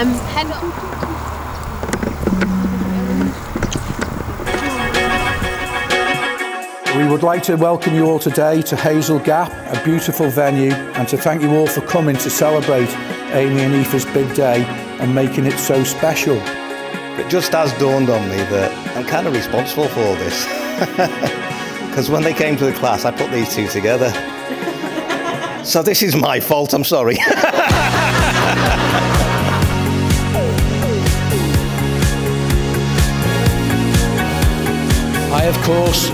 Head up. We would like to welcome you all today to Hazel Gap, a beautiful venue, and to thank you all for coming to celebrate Amy and Aoife's big day and making it so special. It just has dawned on me that I'm kind of responsible for all this. Because when they came to the class, I put these two together. So this is my fault, I'm sorry. I, of course,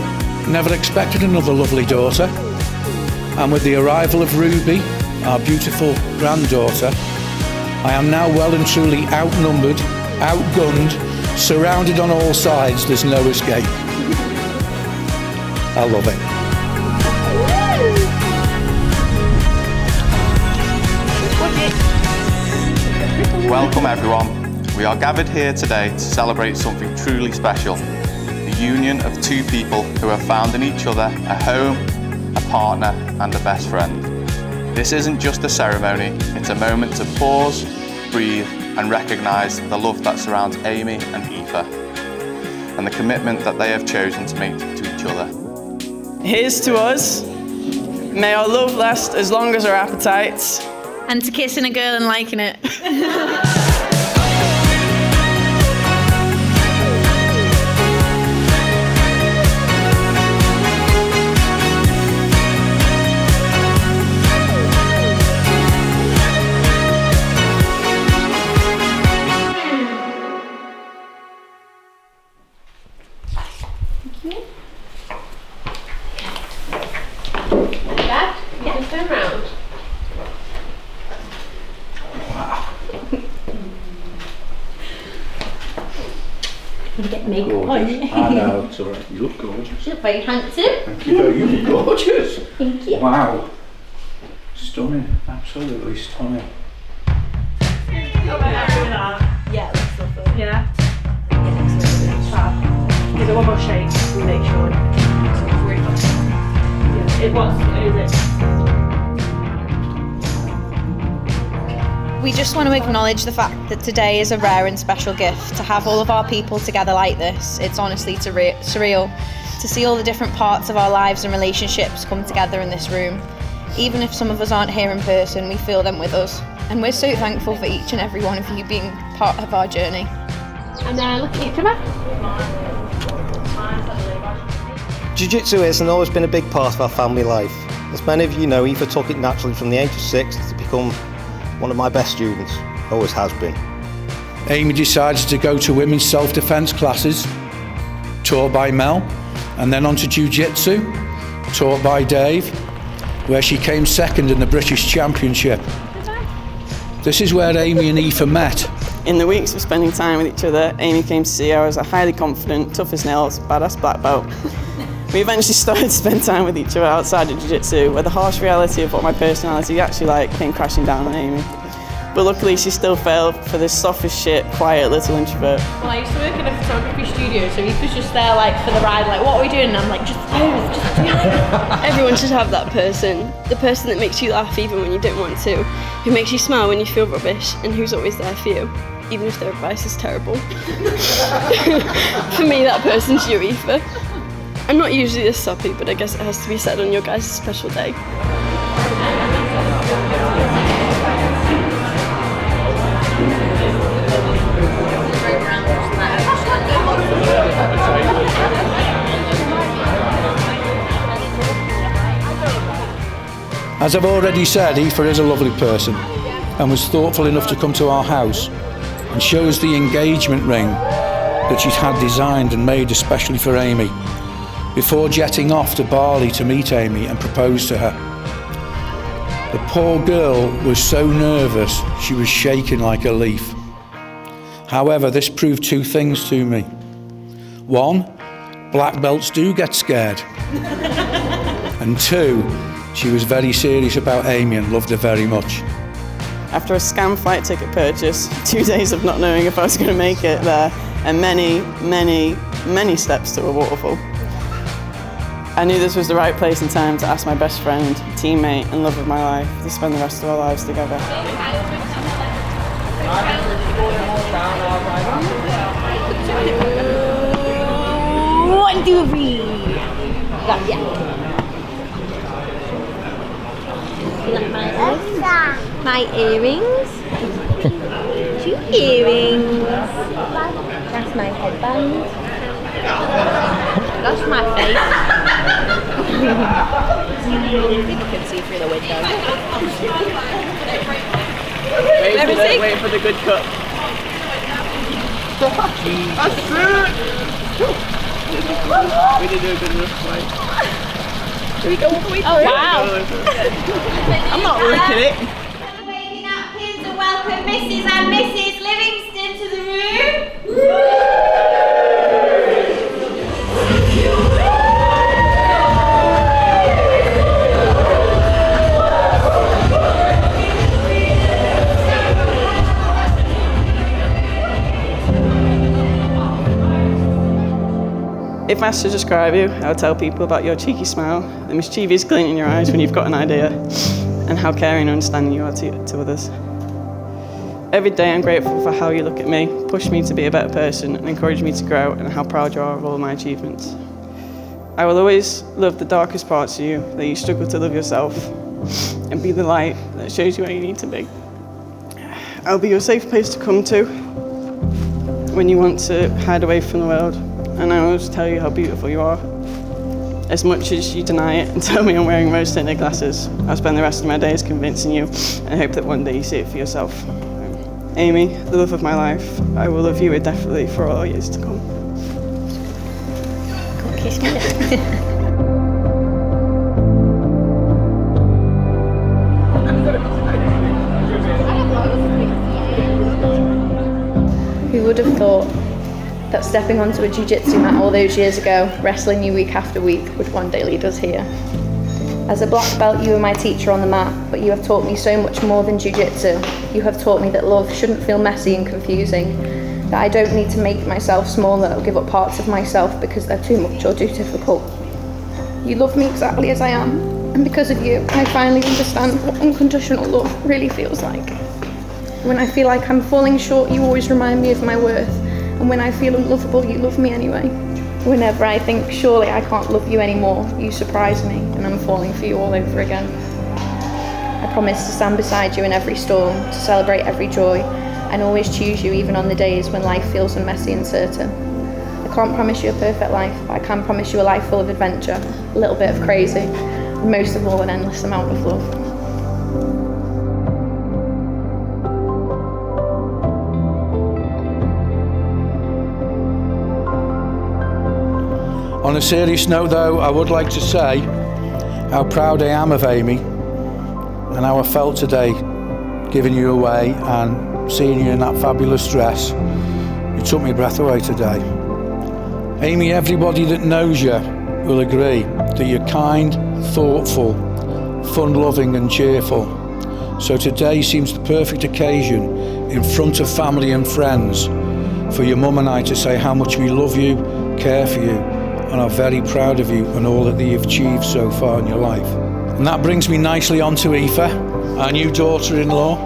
never expected another lovely daughter. And with the arrival of Ruby, our beautiful granddaughter, I am now well and truly outnumbered, outgunned, surrounded on all sides. There's no escape. I love it. Welcome everyone. We are gathered here today to celebrate something truly special. The union of two people who have found in each other a home, a partner and a best friend. This isn't just a ceremony, it's a moment to pause, breathe and recognise the love that surrounds Amy and Aoife and the commitment that they have chosen to make to each other. Here's to us. May our love last as long as our appetites. And to kissing a girl and liking it. Dad, you can turn round. You get makeup on you. I know, it's all right. You look gorgeous. You look very handsome. Thank you. You look gorgeous. Thank you. Wow. Stunning. Absolutely stunning. Yeah, that's lovely. Yeah. Yeah, Fab. Is it one more shake? We make sure. Yeah. It was. Is it? We just want to acknowledge the fact that today is a rare and special gift. To have all of our people together like this, it's honestly surreal to see all the different parts of our lives and relationships come together in this room. Even if some of us aren't here in person, we feel them with us. And we're so thankful for each and every one of you being part of our journey. And then look at each other. Jiu-Jitsu is and always been a big part of our family life. As many of you know, Aoife took it naturally from the age of 6 to become one of my best students, always has been. Amy decided to go to women's self-defence classes, taught by Mel, and then on to Jiu-Jitsu, taught by Dave, where she came second in the British Championship. This is where Amy and Aoife met. In the weeks of spending time with each other, Amy came to see her as a highly confident, tough as nails, badass black belt. We eventually started to spend time with each other outside of Jiu-Jitsu, where the harsh reality of what my personality actually like came crashing down on Amy. But luckily she still fell for this soft as shit, quiet little introvert. Well, I used to work in a photography studio, so he was just there like for the ride, like, what are we doing? And I'm like, just pose, just do it. Everyone should have that person. The person that makes you laugh even when you don't want to, who makes you smile when you feel rubbish, and who's always there for you, even if their advice is terrible. For me, that person's you, Aoife. I'm not usually this soppy, but I guess it has to be said on your guys' special day. As I've already said, Aoife is a lovely person and was thoughtful enough to come to our house and show us the engagement ring that she'd had designed and made especially for Amy, before jetting off to Bali to meet Amy and propose to her. The poor girl was so nervous she was shaking like a leaf. However, this proved two things to me. One, black belts do get scared. And two, she was very serious about Amy and loved her very much. After a scam flight ticket purchase, 2 days of not knowing if I was going to make it there, and many steps to a waterfall, I knew this was the right place and time to ask my best friend, teammate and love of my life to spend the rest of our lives together. One, two, three. Got ya. You like my earrings? Two earrings. That's my headband. That's my face. People can see through the window. Waiting for the good cut. That's it! We did do a good enough fight. Should we go all the way through? Oh, wow. I'm not looking it. Waving napkins and welcome Mrs. and Mrs. Livingston to the room. If asked to describe you, I would tell people about your cheeky smile, the mischievous glint in your eyes when you've got an idea, and how caring and understanding you are to others. Every day I'm grateful for how you look at me, push me to be a better person, and encourage me to grow, and how proud you are of all my achievements. I will always love the darkest parts of you, that you struggle to love yourself, and be the light that shows you where you need to be. I'll be your safe place to come to when you want to hide away from the world. And I always tell you how beautiful you are. As much as you deny it and tell me I'm wearing rose-tinted glasses, I'll spend the rest of my days convincing you and hope that one day you see it for yourself. Amy, the love of my life, I will love you indefinitely for all years to come. Kiss me. Who would have thought that stepping onto a jiu-jitsu mat all those years ago, wrestling you week after week, would one day lead us here? As a black belt, you were my teacher on the mat, but you have taught me so much more than jiu-jitsu. You have taught me that love shouldn't feel messy and confusing, that I don't need to make myself smaller or give up parts of myself because they're too much or too difficult. You love me exactly as I am, and because of you, I finally understand what unconditional love really feels like. When I feel like I'm falling short, you always remind me of my worth. And when I feel unlovable, you love me anyway. Whenever I think, surely I can't love you anymore, you surprise me, and I'm falling for you all over again. I promise to stand beside you in every storm, to celebrate every joy, and always choose you even on the days when life feels unmessy and uncertain. I can't promise you a perfect life, but I can promise you a life full of adventure, a little bit of crazy, and most of all, an endless amount of love. On a serious note though, I would like to say how proud I am of Amy and how I felt today giving you away and seeing you in that fabulous dress. You took my breath away today. Amy, everybody that knows you will agree that you're kind, thoughtful, fun-loving and cheerful. So today seems the perfect occasion in front of family and friends for your mum and I to say how much we love you, care for you, and are very proud of you and all that you've achieved so far in your life. And that brings me nicely on to Aoife, our new daughter-in-law,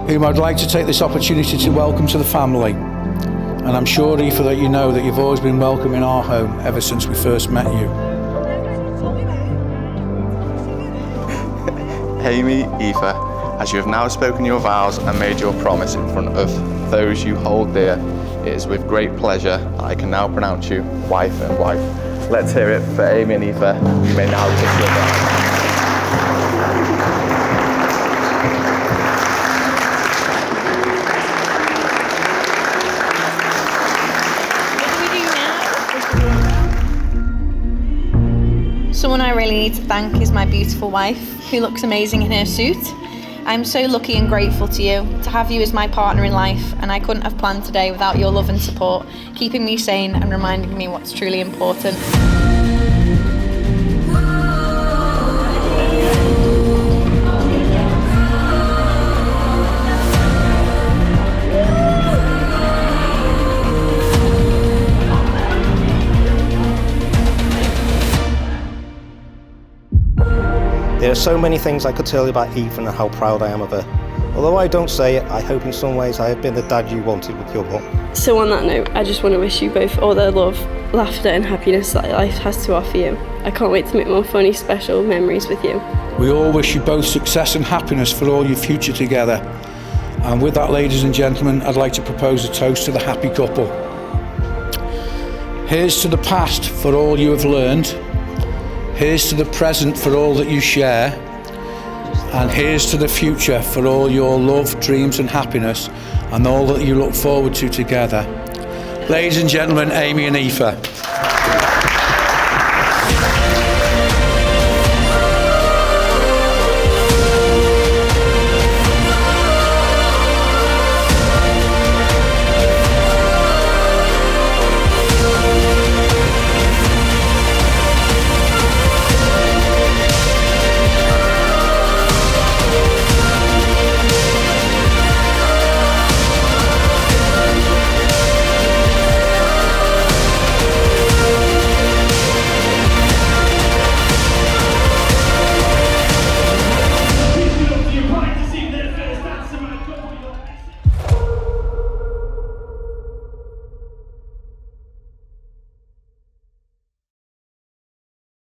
whom I'd like to take this opportunity to welcome to the family. And I'm sure, Aoife, that you know that you've always been welcome in our home ever since we first met you. Amy Aoife, as you have now spoken your vows and made your promise in front of those you hold dear, it is with great pleasure that I can now pronounce you wife and wife. Let's hear it for Amy and Aoife. You may now kiss your bride. Someone I really need to thank is my beautiful wife, who looks amazing in her suit. I'm so lucky and grateful to you, to have you as my partner in life, and I couldn't have planned today without your love and support, keeping me sane and reminding me what's truly important. There are so many things I could tell you about Aoife and how proud I am of her. Although I don't say it, I hope in some ways I have been the dad you wanted with your mum. So on that note, I just want to wish you both all the love, laughter and happiness that life has to offer you. I can't wait to make more funny, special memories with you. We all wish you both success and happiness for all your future together. And with that, ladies and gentlemen, I'd like to propose a toast to the happy couple. Here's to the past for all you have learned. Here's to the present for all that you share. And here's to the future for all your love, dreams and happiness and all that you look forward to together. Ladies and gentlemen, Amy and Aoife.